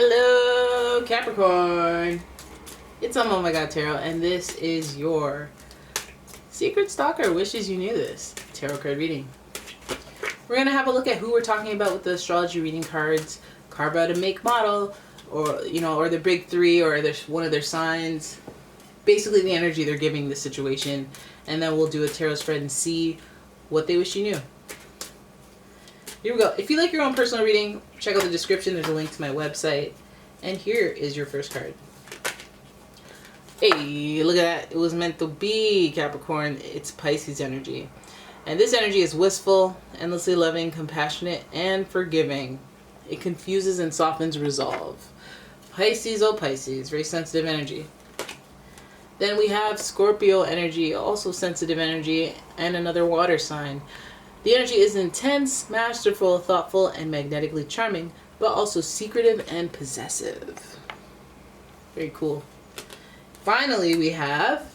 Hello, Capricorn. It's umomgtarot, and this is your Secret Stalker Wishes You Knew This tarot card reading. We're going to have a look at who we're talking about with the astrology reading cards, carve out a make model, or or the big three, or one of their signs. Basically the energy they're giving the situation, and then we'll do a tarot spread and see what they wish you knew. Here we go. If you like your own personal reading, check out the description. There's a link to my website. And here is your first card. Hey, look at that. It was meant to be, Capricorn. It's Pisces energy. And this energy is wistful, endlessly loving, compassionate, and forgiving. It confuses and softens resolve. Pisces, oh Pisces, very sensitive energy. Then we have Scorpio energy, also sensitive energy, and another water sign. The energy is intense, masterful, thoughtful, and magnetically charming, but also secretive and possessive. Very cool. Finally, we have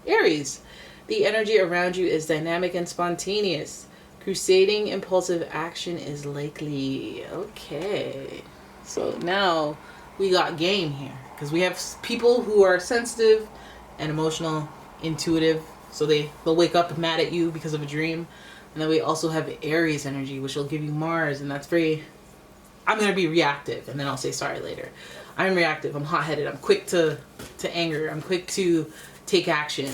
Aries. The energy around you is dynamic and spontaneous. Crusading, impulsive action is likely. Okay. So now we got game here, because we have people who are sensitive and emotional, intuitive, so they'll wake up mad at you because of a dream. And then we also have Aries energy, which will give you Mars, and that's very, I'm going to be reactive, and then I'll say sorry later. I'm reactive, I'm hot-headed, I'm quick to anger, I'm quick to take action,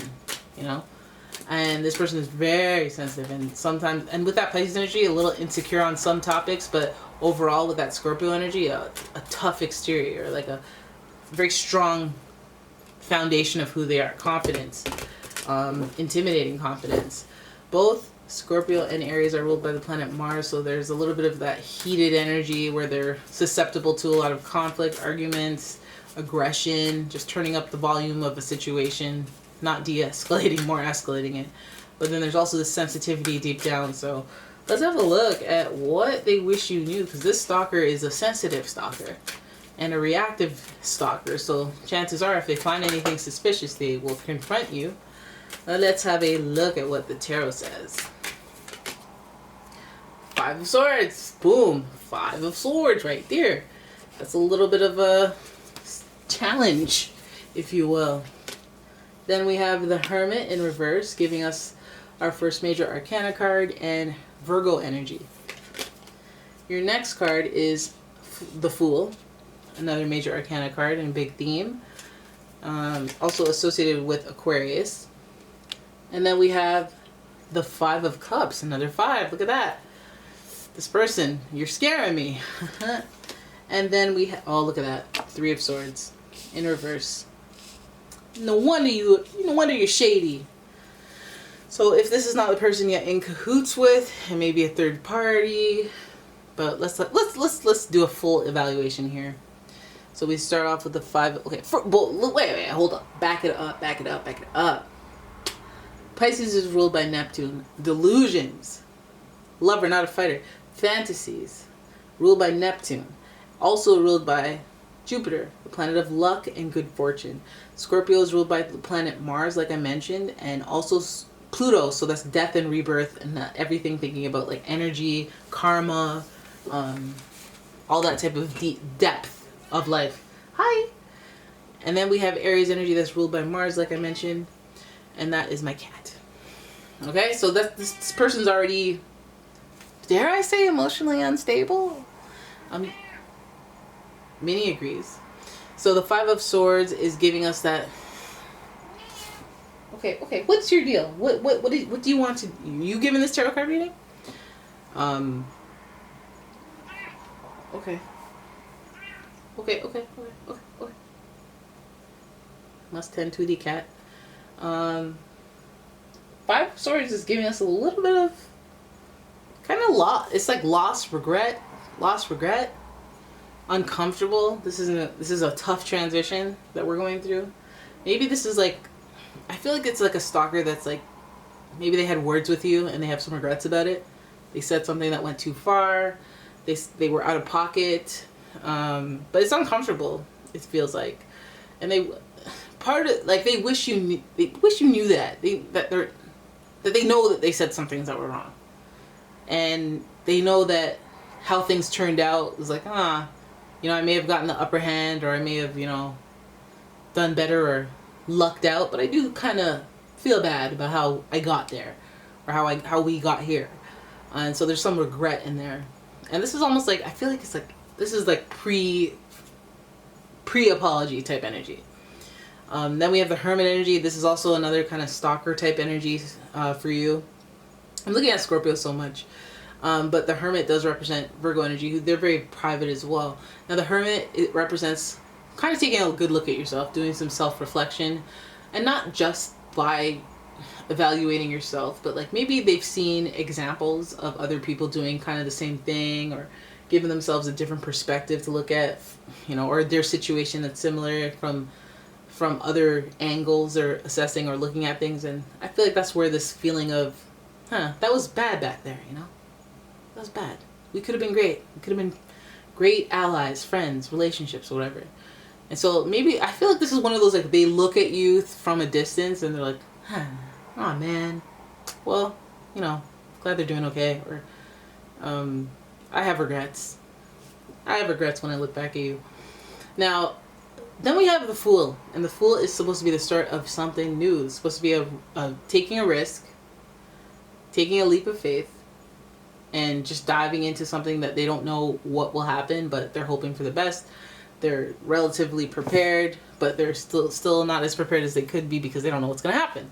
And this person is very sensitive, and sometimes, and with that Pisces energy, a little insecure on some topics, but overall with that Scorpio energy, a tough exterior, like a very strong foundation of who they are. Confidence, intimidating confidence. Both Scorpio and Aries are ruled by the planet Mars, so there's a little bit of that heated energy where they're susceptible to a lot of conflict, arguments, aggression, just turning up the volume of a situation, not de-escalating, more escalating it. But then there's also this sensitivity deep down. So let's have a look at what they wish you knew, because this stalker is a sensitive stalker and a reactive stalker. So chances are, if they find anything suspicious, they will confront you. Let's have a look at what the tarot says. Five of Swords. Boom. Five of Swords right there. That's a little bit of a challenge, if you will. Then we have the Hermit in reverse, giving us our first major arcana card, and Virgo energy. Your next card is the Fool, another major arcana card and big theme, also associated with Aquarius. And then we have the Five of Cups, another five. Look at that. This person, you're scaring me. And then we oh, look at that. Three of Swords in reverse. No wonder you're shady. So if this is not the person you're in cahoots with, it may be a third party. But let's do a full evaluation here. So we start off with the five. Okay, wait, hold up. Back it up. Pisces is ruled by Neptune. Delusions. Lover, not a fighter. Fantasies. Ruled by Neptune. Also ruled by Jupiter, the planet of luck and good fortune. Scorpio is ruled by the planet Mars, like I mentioned, and also Pluto, so that's death and rebirth, and everything thinking about like energy, karma, all that type of deep depth of life. Hi! And then we have Aries energy that's ruled by Mars, like I mentioned, and that is my cat. Okay, so this person's already, dare I say, emotionally unstable? Minnie agrees. So the Five of Swords is giving us that. Okay. What's your deal? What do you want to? You giving this tarot card reading? Okay. Must tend to the cat. Five of Swords is giving us a little bit of kind of loss. It's like lost regret. Uncomfortable. This is a tough transition that we're going through. Maybe this is like, I feel like it's like a stalker that's like, maybe they had words with you and they have some regrets about it. They said something that went too far. They were out of pocket. But it's uncomfortable, it feels like. And they wish you knew that. That they know that they said some things that were wrong. And they know that how things turned out was like, You know, I may have gotten the upper hand, or I may have, you know, done better or lucked out, but I do kind of feel bad about how I got there, or how we got here. And so there's some regret in there. And this is almost like, I feel like it's like, this is like pre-apology type energy. Then we have the Hermit energy. This is also another kind of stalker type energy for you. I'm looking at Scorpio so much. But the Hermit does represent Virgo energy. They're very private as well. Now the Hermit, it represents kind of taking a good look at yourself, doing some self-reflection, and not just by evaluating yourself, but like maybe they've seen examples of other people doing kind of the same thing, or giving themselves a different perspective to look at, you know, or their situation that's similar from other angles, or assessing or looking at things. And I feel like that's where this feeling of, that was bad back there, you know? That was bad. We could have been great. We could have been great allies, friends, relationships, whatever. And so maybe I feel like this is one of those, like, they look at you from a distance and they're like, oh man, well, you know, glad they're doing okay. Or I have regrets. I have regrets when I look back at you. Now, then we have the Fool, and the Fool is supposed to be the start of something new. It's supposed to be a taking a risk, taking a leap of faith, and just diving into something that they don't know what will happen, but they're hoping for the best. They're relatively prepared, but they're still not as prepared as they could be because they don't know what's going to happen.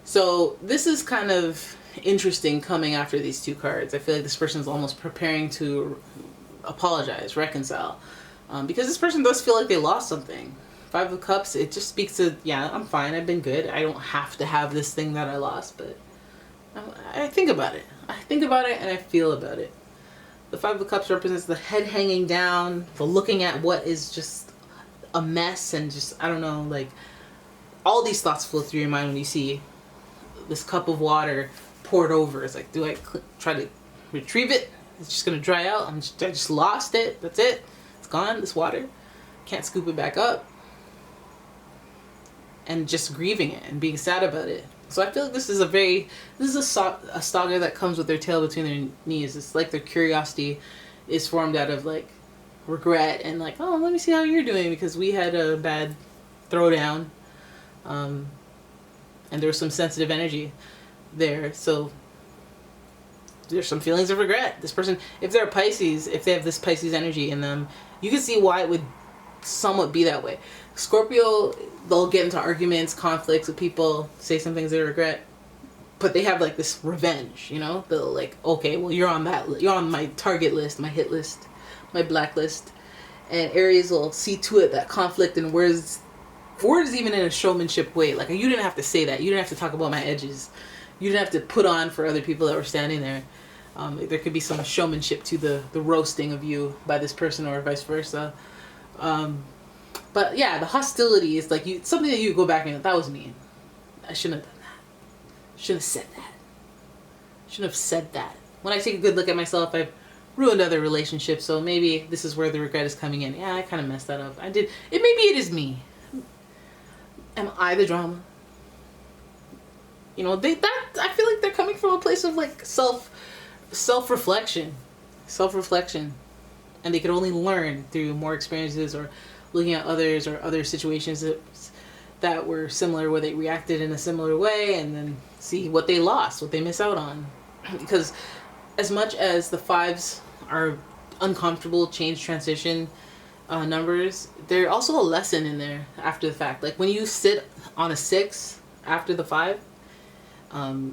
So this is kind of interesting coming after these two cards. I feel like this person's almost preparing to apologize, reconcile, because this person does feel like they lost something. Five of Cups, it just speaks to, yeah, I'm fine, I've been good, I don't have to have this thing that I lost, but I think about it. I think about it and I feel about it. The Five of Cups represents the head hanging down, the looking at what is just a mess, and just, I don't know, like, all these thoughts flow through your mind when you see this cup of water poured over. It's like, do I try to retrieve it? It's just going to dry out. I just lost it. That's it. It's gone, this water. Can't scoop it back up. And just grieving it and being sad about it. So I feel like this is a stalker that comes with their tail between their knees. It's like their curiosity is formed out of, like, regret and, like, oh, let me see how you're doing because we had a bad throwdown. And there's some sensitive energy there. So there's some feelings of regret. This person, if they're a Pisces, if they have this Pisces energy in them, you can see why it would somewhat be that way. Scorpio, they'll get into arguments, conflicts with people, say some things they regret, but they have, like, this revenge, you know? They'll, like, okay, well, you're on my target list, my hit list, my blacklist. And Aries will see to it that conflict and words even in a showmanship way. Like, you didn't have to say that. You didn't have to talk about my edges. You didn't have to put on for other people that were standing there. There could be some showmanship to the roasting of you by this person, or vice versa. But yeah, the hostility is like something that you go back and that was mean. I shouldn't have done that. Shouldn't have said that. Shouldn't have said that. When I take a good look at myself, I've ruined other relationships, so maybe this is where the regret is coming in. Yeah, I kind of messed that up. Maybe it is me. Am I the drama? You know, I feel like they're coming from a place of, like, self-reflection. And they could only learn through more experiences, or looking at others, or other situations that were similar, where they reacted in a similar way, and then see what they lost, what they miss out on. Because as much as the fives are uncomfortable change transition numbers, there's also a lesson in there after the fact. Like, when you sit on a 6 after the 5,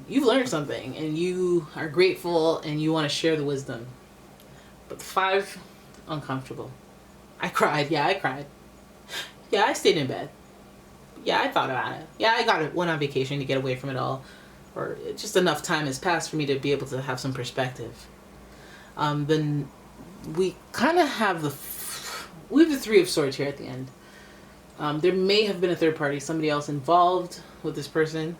you've learned something and you are grateful and you want to share the wisdom. But the 5, uncomfortable. I cried. Yeah, I cried. Yeah, I stayed in bed. Yeah, I thought about it. Yeah, went on vacation to get away from it all. Or just enough time has passed for me to be able to have some perspective. Then we kind of have the 3 of Swords here at the end. There may have been a third party, somebody else involved with this person.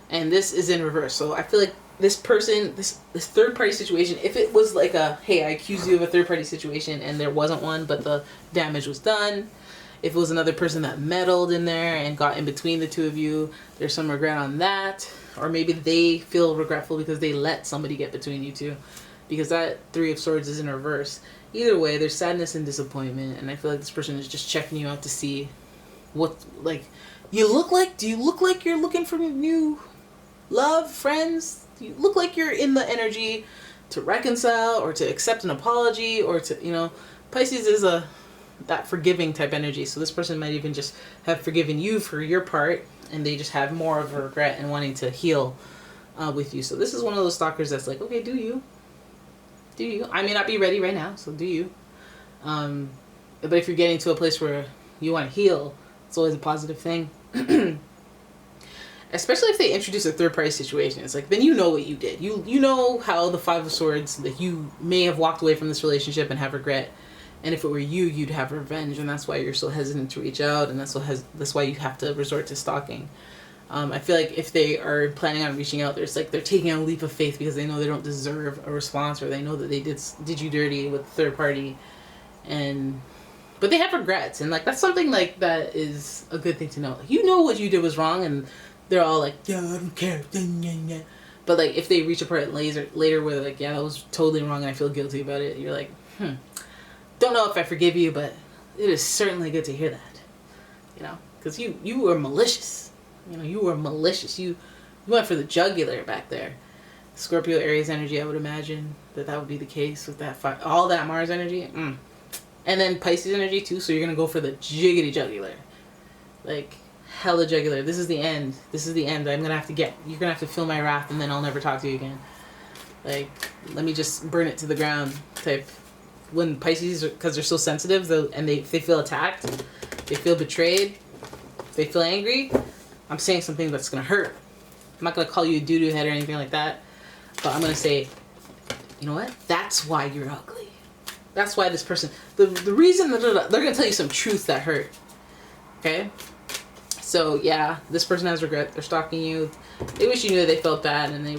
And this is in reverse. So I feel like this person, this third party situation, if it was like hey, I accuse you of a third party situation and there wasn't one, but the damage was done. If it was another person that meddled in there and got in between the two of you, there's some regret on that. Or maybe they feel regretful because they let somebody get between you two. Because that 3 of Swords is in reverse. Either way, there's sadness and disappointment, and I feel like this person is just checking you out to see what, like, you look like. Do you look like you're looking for new love, friends? Do you look like you're in the energy to reconcile or to accept an apology or to, you know, Pisces is that forgiving type energy. So this person might even just have forgiven you for your part, and they just have more of a regret and wanting to heal with you. So this is one of those stalkers that's like, okay, do you? I may not be ready right now, so do you? But if you're getting to a place where you want to heal, it's always a positive thing. Especially if they introduce a third party situation. It's like, then you know what you did. You know how the Five of Swords, that you may have walked away from this relationship and have regret. And if it were you, you'd have revenge, and that's why you're so hesitant to reach out, and that's why you have to resort to stalking. I feel like if they are planning on reaching out, they're taking a leap of faith because they know they don't deserve a response, or they know that they did you dirty with a third party, but they have regrets, and like that's something like that is a good thing to know. You know what you did was wrong, and they're all like, yeah, I don't care. But like if they reach a part later where they're like, yeah, that was totally wrong, and I feel guilty about it, you're like, don't know if I forgive you, but it is certainly good to hear that, you know, because you were malicious. You know, you were malicious. You went for the jugular back there. Scorpio, Aries energy, I would imagine that would be the case with that all that Mars energy. And then Pisces energy too, so you're going to go for the jiggity jugular. Like, hella jugular. This is the end. This is the end. You're going to have to feel my wrath, and then I'll never talk to you again. Like, let me just burn it to the ground type. When Pisces, because they're so sensitive, and they feel attacked, they feel betrayed, they feel angry, I'm saying something that's going to hurt. I'm not going to call you a doo-doo head or anything like that. But I'm going to say, you know what? That's why you're ugly. That's why this person... The reason that they're going to tell you some truth that hurt. Okay? So, yeah. This person has regret. They're stalking you. They wish you knew that they felt bad, and they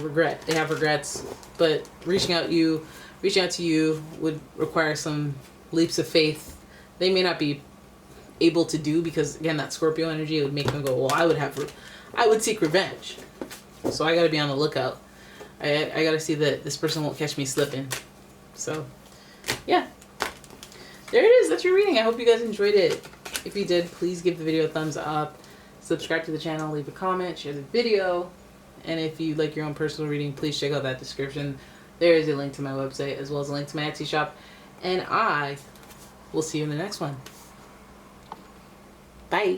have regrets. But reaching out to you would require some leaps of faith. They may not be able to do, because again, that Scorpio energy, it would make them go, well, I would seek revenge, so I got to be on the lookout. I got to see that this person won't catch me slipping. So yeah, there it is. That's your reading. I hope you guys enjoyed it. If you did, please give the video a thumbs up, subscribe to the channel, leave a comment, share the video, and if you like your own personal reading, please check out that description. There is a link to my website as well as a link to my Etsy shop, and I will see you in the next one. Bye.